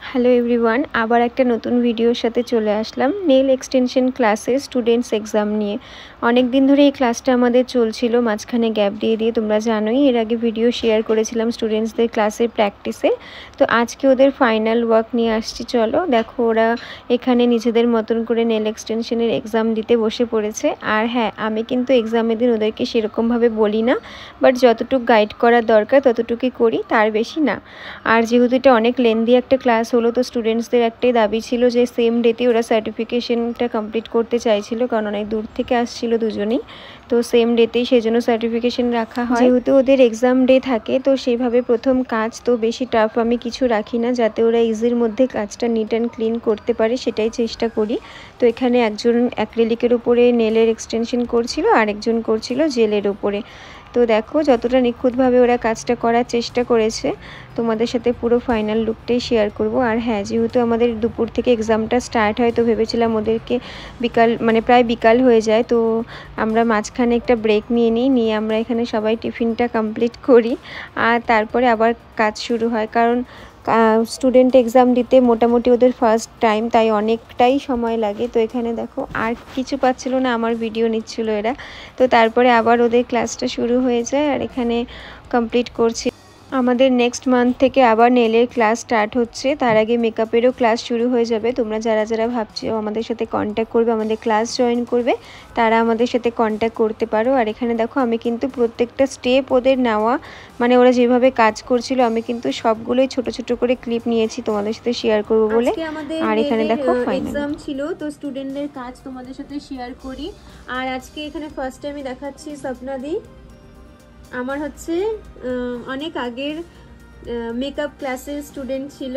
Hello everyone, আবার একটা নতুন ভিডিওর সাথে চলে আসলাম নেল এক্সটেনশন ক্লাসের স্টুডেন্টস এক্সাম নিয়ে। অনেক দিন ধরে এই ক্লাসটা আমাদের চলছিল, মাঝখানে গ্যাপ দিয়ে তোমরা জানোই এর আগে ভিডিও শেয়ার করেছিলাম স্টুডেন্টসদের ক্লাসের প্র্যাকটিসে। তো আজকে ওদের ফাইনাল ওয়ার্ক নিয়ে আসছি। চলো দেখো, ওরা এখানে নিজেদের মতন করে নেল এক্সটেনশনের এক্সাম দিতে বসে পড়েছে। আর হ্যাঁ, আমি কিন্তু এক্সামের দিন ওদেরকে সেরকমভাবে বলি না, বাট যতটুকু গাইড করার দরকার ততটুকুই করি, তার বেশি না। আর যেহেতু এটা অনেক লেন্দি একটা ক্লাস হলো, তো স্টুডেন্টসদের একটাই দাবি ছিল যে সেম ডেতে ওরা সার্টিফিকেশনটা কমপ্লিট করতে চাইছিল, কারণ অনেক দূর থেকে আসছিল দুজনেই। তো সেম ডেতেই সেই জন্য সার্টিফিকেশন রাখা হয়। যেহেতু ওদের এক্সাম ডে থাকে, তো সেইভাবে প্রথম কাজ তো বেশি টাফ আমি কিছু রাখি না, যাতে ওরা ইজির মধ্যে কাজটা নিট অ্যান্ড ক্লিন করতে পারে সেটাই চেষ্টা করি। তো এখানে একজন অ্যাক্রিলিকের উপরে নেলের এক্সটেনশন করছিল, আরেকজন করছিল জেলের উপরে। তো দেখো যতটা নিখুঁতভাবে ওরা কাজটা করার চেষ্টা করেছে। তোমাদের সাথে পুরো ফাইনাল লুকটাই শেয়ার করব। আর হ্যাঁ, যেহেতু আমাদের দুপুর থেকে এক্সামটা স্টার্ট হয়, তো ভেবেছিলাম ওদেরকে প্রায় বিকাল হয়ে যায়, তো আমরা মাঝখানে একটা ব্রেক নিয়ে আমরা এখানে সবাই টিফিনটা কমপ্লিট করি, আর তারপরে আবার কাজ শুরু হয়। কারণ স্টুডেন্ট এক্সাম দিতে মোটামুটি ওদের ফার্স্ট টাইম, তাই অনেকটাই সময় লাগে। তো এখানে দেখো আর কিছু পাচ্ছিল না, আমার ভিডিও নিচ্ছিল এরা। তো তারপরে আবার ওদের ক্লাসটা শুরু হয়ে যায়, আর এখানে কমপ্লিট করছি। আমাদের নেক্সট মান্থ থেকে আবার নেলের ক্লাস স্টার্ট হচ্ছে, তার আগে মেকআপেরও ক্লাস শুরু হয়ে যাবে। তোমরা যারা যারা ভাবছো আমাদের সাথে কন্ট্যাক্ট করবে, আমাদের ক্লাস জয়েন করবে, তারা আমাদের সাথে কন্ট্যাক্ট করতে পারো। আর এখানে দেখো আমি কিন্তু প্রত্যেকটা স্টেপ ওদের নেওয়া, মানে ওরা যেভাবে কাজ করছিল, আমি কিন্তু সবগুলোই ছোট ছোট করে ক্লিপ নিয়েছি তোমাদের সাথে শেয়ার করব বলে। আর এখানে দেখো এক্সাম ছিল, তো স্টুডেন্টদের কাজ তোমাদের সাথে শেয়ার করি। আর আজকে এখানে ফার্স্ট টাইমই দেখাচ্ছি স্বপ্নাদি। আমার হচ্ছে অনেক আগের মেকআপ ক্লাসের স্টুডেন্ট ছিল,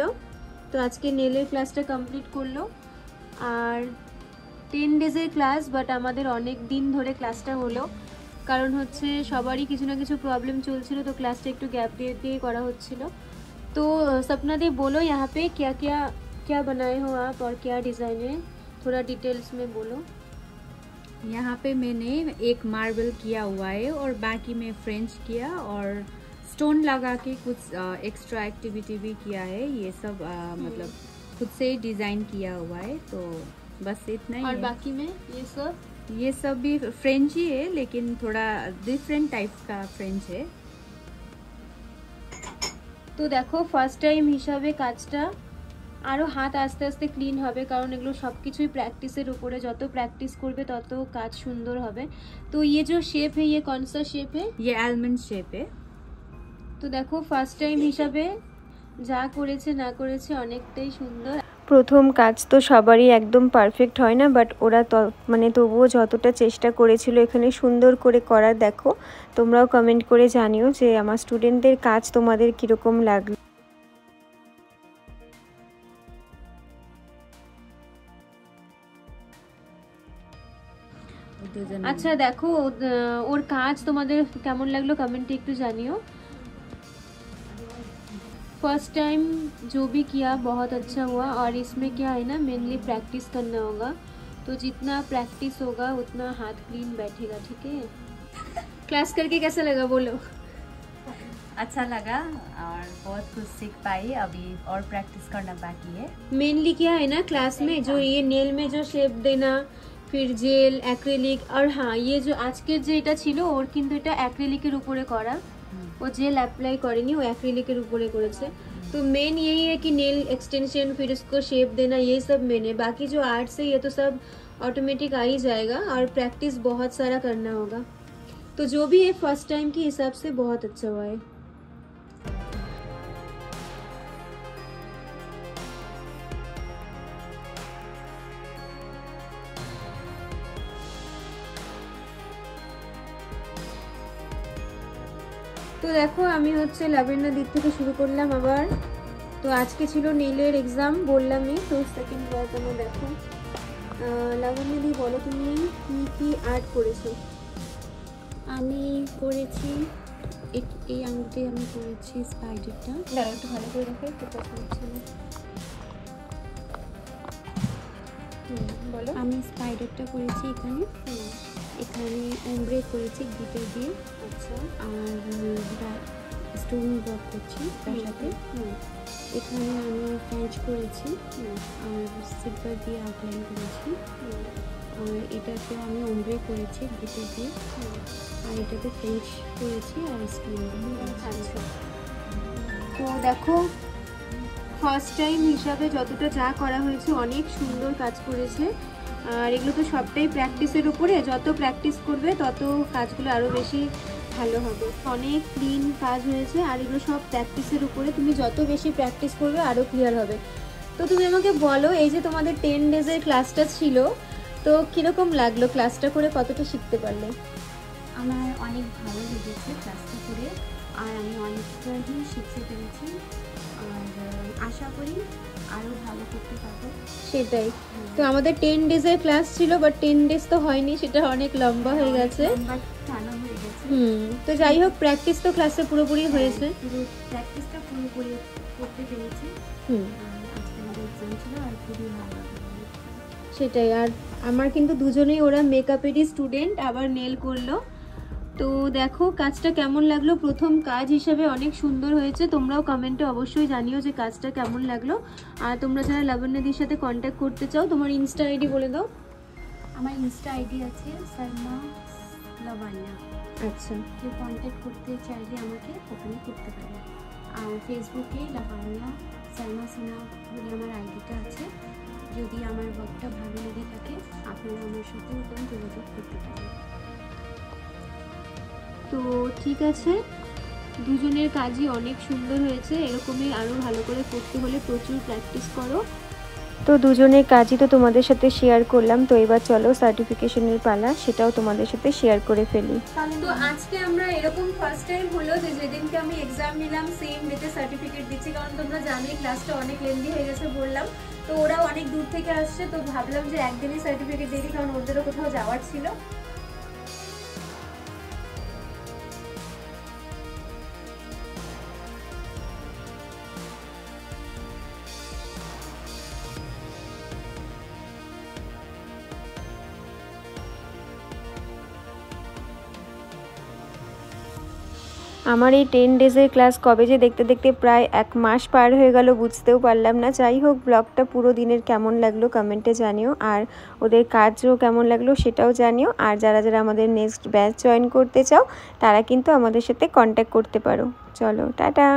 তো আজকে নেলের ক্লাসটা কমপ্লিট করলো। আর 10 ডেজের ক্লাস, বাট আমাদের অনেক দিন ধরে ক্লাসটা হলো, কারণ হচ্ছে সবারই কিছু না কিছু প্রবলেম চলছিল, তো ক্লাসটা একটু গ্যাপ দিয়ে করা হচ্ছিল। तो सपना दी बोलो यहाँ पे क्या क्या क्या बनाए हो आप और क्या डिज़ाइन है, थोड़ा डिटेल्स में बोलो। यहाँ पे मैंने एक मार्बल किया हुआ है और बाकी में फ्रेंच किया और स्टोन लगा के कुछ एक्स्ट्रा एक्टिविटी भी किया है। ये सब मतलब खुद से डिज़ाइन किया हुआ है, तो बस इतना ही। और है। बाकी में ये सब भी फ्रेंच ही है, लेकिन थोड़ा डिफरेंट टाइप का फ्रेंच है। তো দেখো ফার্স্ট টাইম হিসাবে কাজটা আরও হাত আস্তে আস্তে ক্লিন হবে, কারণ এগুলো সব কিছুই প্র্যাকটিসের উপরে, যত প্র্যাকটিস করবে তত কাজ সুন্দর হবে। তো ये जो शेप है ये कौन सा शेप है? ये आलमंड शेप है। তো দেখো ফার্স্ট টাইম হিসাবে যা করেছে না করেছে অনেকটাই সুন্দর। প্রথম কাজ তো সবারই একদম পারফেক্ট হয় না, বাট ওরা তবুও যতটা চেষ্টা করেছিল এখানে সুন্দর করে করার। দেখো তোমরাও কমেন্ট করে জানিও যে আমার স্টুডেন্টদের কাজ তোমাদের কীরকম লাগলো। আচ্ছা দেখো ওর কাজ তোমাদের কেমন লাগলো কমেন্টে একটু জানিও। फर्स्ट टाइम जो भी किया बहुत अच्छा हुआ, और इसमें क्या है ना, मेनली प्रैक्टिस करना होगा, तो जितना प्रैक्टिस होगा उतना हाथ क्लीन बैठेगा, ठीक है। क्लास करके कैसा लगा बोलो? अच्छा लगा और बहुत कुछ सीख पाई, अभी और प्रैक्टिस करना बाकी है। मेनली क्या है ना क्लास में जो ये नेल में जो शेप देना, फिर জেল অ্যাক্রিলিক, আর হ্যাঁ ये जो আজকের যেটা ছিল ওর কিন্তু এটা অ্যাক্রিলিকের উপরে করা, वो जेल अप्लाई करेनी, वो एक्रिलिक ऊपर करेছে। तो मेन यही है कि नेल एक्सटेंशन फिर उसको शेप देना, ये सब मेन है। बाकी जो आर्ट्स है ये तो सब ऑटोमेटिक आ ही जाएगा, और प्रैक्टिस बहुत सारा करना होगा। तो जो भी है फर्स्ट टाइम के हिसाब से बहुत अच्छा हुआ है। তো দেখো আমি হচ্ছে লাবণ্যর দিক থেকে শুরু করলাম আবার। তো আজকে ছিল নেলের এক্সাম বললামই, তো সেকেন্ড বার তোমরা দেখো। লাবণ্য দি বলো তুমি কি কি আর্ট করেছো? আমি করেছি এই আঙুলতে আমি করেছি স্পাইডারটা। দাঁড়াও একটু ভালো করে দেখো, একটু কথা হচ্ছে না। বলো। আমি স্পাইডারটা করেছি এখানে, এখানে ওমব্রে করেছি গ্লিটার দিয়ে। আচ্ছা। আর স্টোন ওয়ার্ক করছি তার সাথে। এখানে আমি ফ্রেঞ্চ করেছি আর সিলভার দিয়ে আউটলাইন করেছি, আর এটাতে আমি ওমব্রে করেছি গ্লিটার দিয়ে, আর এটাতে ফ্রেঞ্চ করেছি আর স্টোন দিয়ে। আচ্ছা, তো দেখো ফার্স্ট টাইম হিসাবে যতটা যা করা হয়েছে অনেক সুন্দর কাজ করেছে। আর এগুলো তো সবটাই প্র্যাকটিসের উপরে, যত প্র্যাকটিস করবে তত কাজগুলো আরও বেশি ভালো হবে। অনেক ক্লিন কাজ হয়েছে, আর এগুলো সব প্র্যাকটিসের উপরে, তুমি যত বেশি প্র্যাকটিস করবে আরও ক্লিয়ার হবে। তো তুমি আমাকে বলো, এই যে তোমাদের 10 ডেজের ক্লাসটা ছিল, তো কীরকম লাগলো ক্লাসটা করে, কতটা শিখতে পারলে? আমার অনেক ভালো লেগেছে ক্লাসটা করে, আর আমি অনেকটাই শিখতে পেরেছি, আর আশা করি আরও ভালো করতে পারবো। সেটাই তো, আমাদের 10 ডেজের ক্লাস ছিল, বাট 10 ডেজ তো হয়নি, সেটা অনেক লম্বা হয়ে গেছে। তো যাই হোক, প্র্যাকটিস তো ক্লাসে পুরোপুরি হয়েছে, পুরো প্র্যাকটিসটা পুরোপুরি করতে পেরেছি। আজকে আমাদের এক্সাম ছিল আর খুবই ভালো লাগলো। সেটাই। আর আমার কিন্তু দুজনেই ওরা মেকআপেরই স্টুডেন্ট, আবার নেল করলো। তো দেখো কাজটা কেমন লাগলো, প্রথম কাজ হিসেবে অনেক সুন্দর হয়েছে। তোমরাও কমেন্টে অবশ্যই জানিও যে কাজটা কেমন লাগলো। আর তোমরা যারা লাবণ্যদির সাথে কন্ট্যাক্ট করতে চাও, তোমার ইনস্টা আইডি বলে দাও। আমার ইনস্টা আইডি আছে সাইমা লাবণ্য। আচ্ছা, কেউ কন্ট্যাক্ট করতে চাইলে আমাকে ওখানে করতে পারে। আর ফেসবুকে লাবণ্য সাইমা সিনহা বলে আমার আইডিটা আছে। যদি আমার ওয়ার্কটা ভালো লেগে থাকে আপনারা আমার সাথে ওখানে যোগাযোগ করতে পারেন। তো ঠিক আছে, দুজনের কাজই অনেক সুন্দর হয়েছে। এরকমই আরও ভালো করে করতে হলে প্রচুর প্র্যাকটিস করো। তো দুজনের কাজই তো তোমাদের সাথে শেয়ার করলাম। তো এবার চলো সার্টিফিকেশনের পালা, সেটাও তোমাদের সাথে শেয়ার করে ফেলি। তো আজকে আমরা এরকম ফার্স্ট টাইম হলো যে যেদিনকে আমি এক্সাম নিলাম সেম ডেতে সার্টিফিকেট দিচ্ছি, কারণ তোমরা জানোই ক্লাসটা অনেক লেন্দি হয়ে গেছে বললাম। তো ওরাও অনেক দূর থেকে আসছে, তো ভাবলাম যে একদিনই সার্টিফিকেট দিয়ে দিই, কারণ ওদেরও কোথাও যাওয়ার ছিল। আমার এই 10 ডেজের ক্লাস কবে যে দেখতে দেখতে প্রায় 1 মাস পার হয়ে গেল, বুঝতেও পারলাম না। যাই হোক, ব্লগটা পুরো দিনের কেমন লাগলো কমেন্টে জানিও, আর ওদের কাজও কেমন লাগলো সেটাও জানিও। আর যারা যারা আমাদের নেক্সট ব্যাচ জয়েন করতে চাও তারা কিন্তু আমাদের সাথে কন্ট্যাক্ট করতে পারো। চলো টাটা।